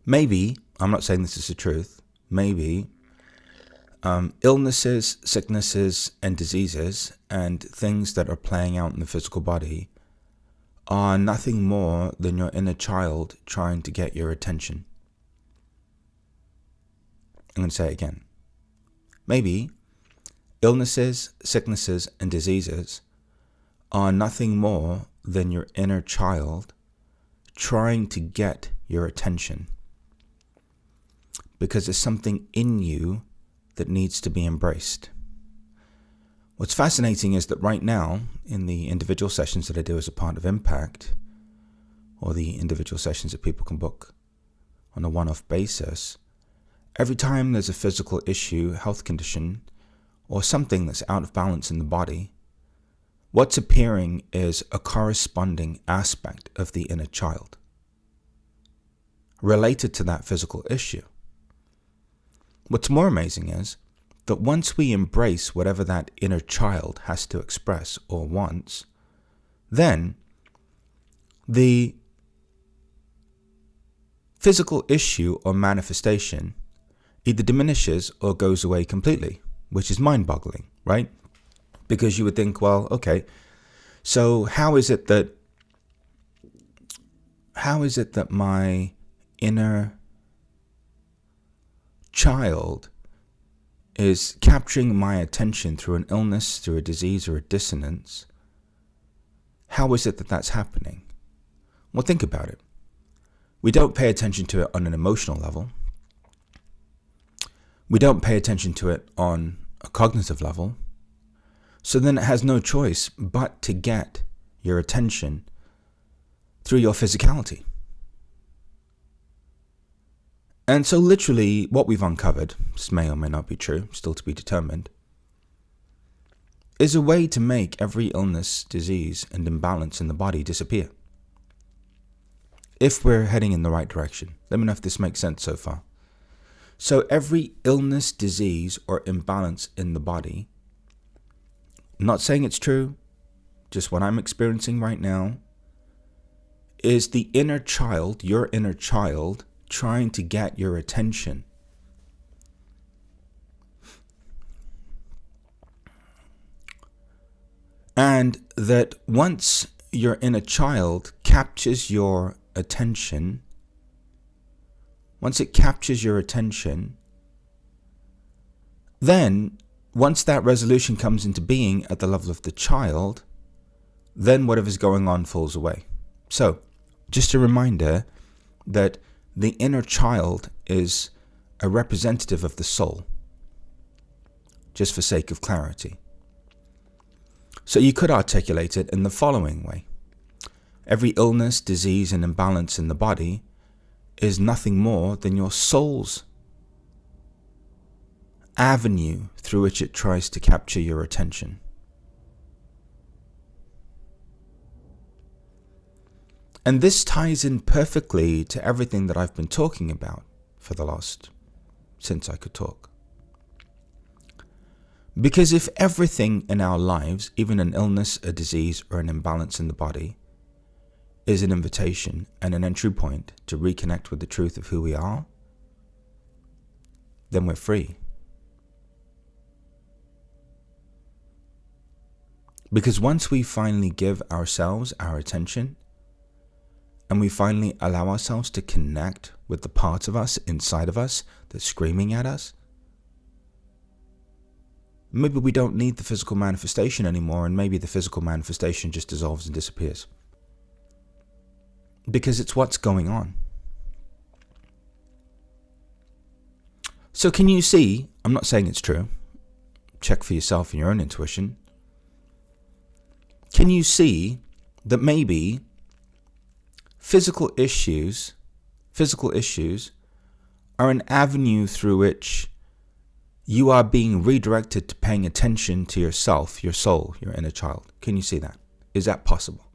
Maybe, I'm not saying this is the truth, maybe illnesses, sicknesses, and diseases and things that are playing out in the physical body are nothing more than your inner child trying to get your attention. I'm going to say it again. Maybe illnesses, sicknesses, and diseases are nothing more than your inner child trying to get your attention, because there's something in you that needs to be embraced. What's fascinating is that right now, in the individual sessions that I do as a part of Impact, or the individual sessions that people can book on a one-off basis, every time there's a physical issue, health condition, or something that's out of balance in the body, what's appearing is a corresponding aspect of the inner child related to that physical issue. What's more amazing is that once we embrace whatever that inner child has to express or wants, then the physical issue or manifestation either diminishes or goes away completely, which is mind-boggling, right? Because you would think, well, okay, so how is it that my inner child is capturing my attention through an illness, through a disease, or a dissonance? How is it that that's happening? Well, think about it. We don't pay attention to it on an emotional level. We don't pay attention to it on a cognitive level. So then it has no choice but to get your attention through your physicality. And so literally what we've uncovered, this may or may not be true, still to be determined, is a way to make every illness, disease, and imbalance in the body disappear. If we're heading in the right direction. Let me know if this makes sense so far. So every illness, disease, or imbalance in the body, I'm not saying it's true, just what I'm experiencing right now, is the inner child, your inner child, trying to get your attention. And that once your inner child captures your attention, then once that resolution comes into being at the level of the child, then whatever's going on falls away. So, just a reminder that the inner child is a representative of the soul, just for sake of clarity. So you could articulate it in the following way. Every illness, disease, and imbalance in the body is nothing more than your soul's avenue through which it tries to capture your attention. And this ties in perfectly to everything that I've been talking about since I could talk. Because if everything in our lives, even an illness, a disease, or an imbalance in the body, is an invitation and an entry point to reconnect with the truth of who we are, then we're free. Because once we finally give ourselves our attention, and we finally allow ourselves to connect with the part of us inside of us that's screaming at us, maybe we don't need the physical manifestation anymore, and maybe the physical manifestation just dissolves and disappears. Because it's what's going on. So can you see, I'm not saying it's true, check for yourself and your own intuition. Can you see that maybe physical issues are an avenue through which you are being redirected to paying attention to yourself, your soul, your inner child? Can you see that? Is that possible?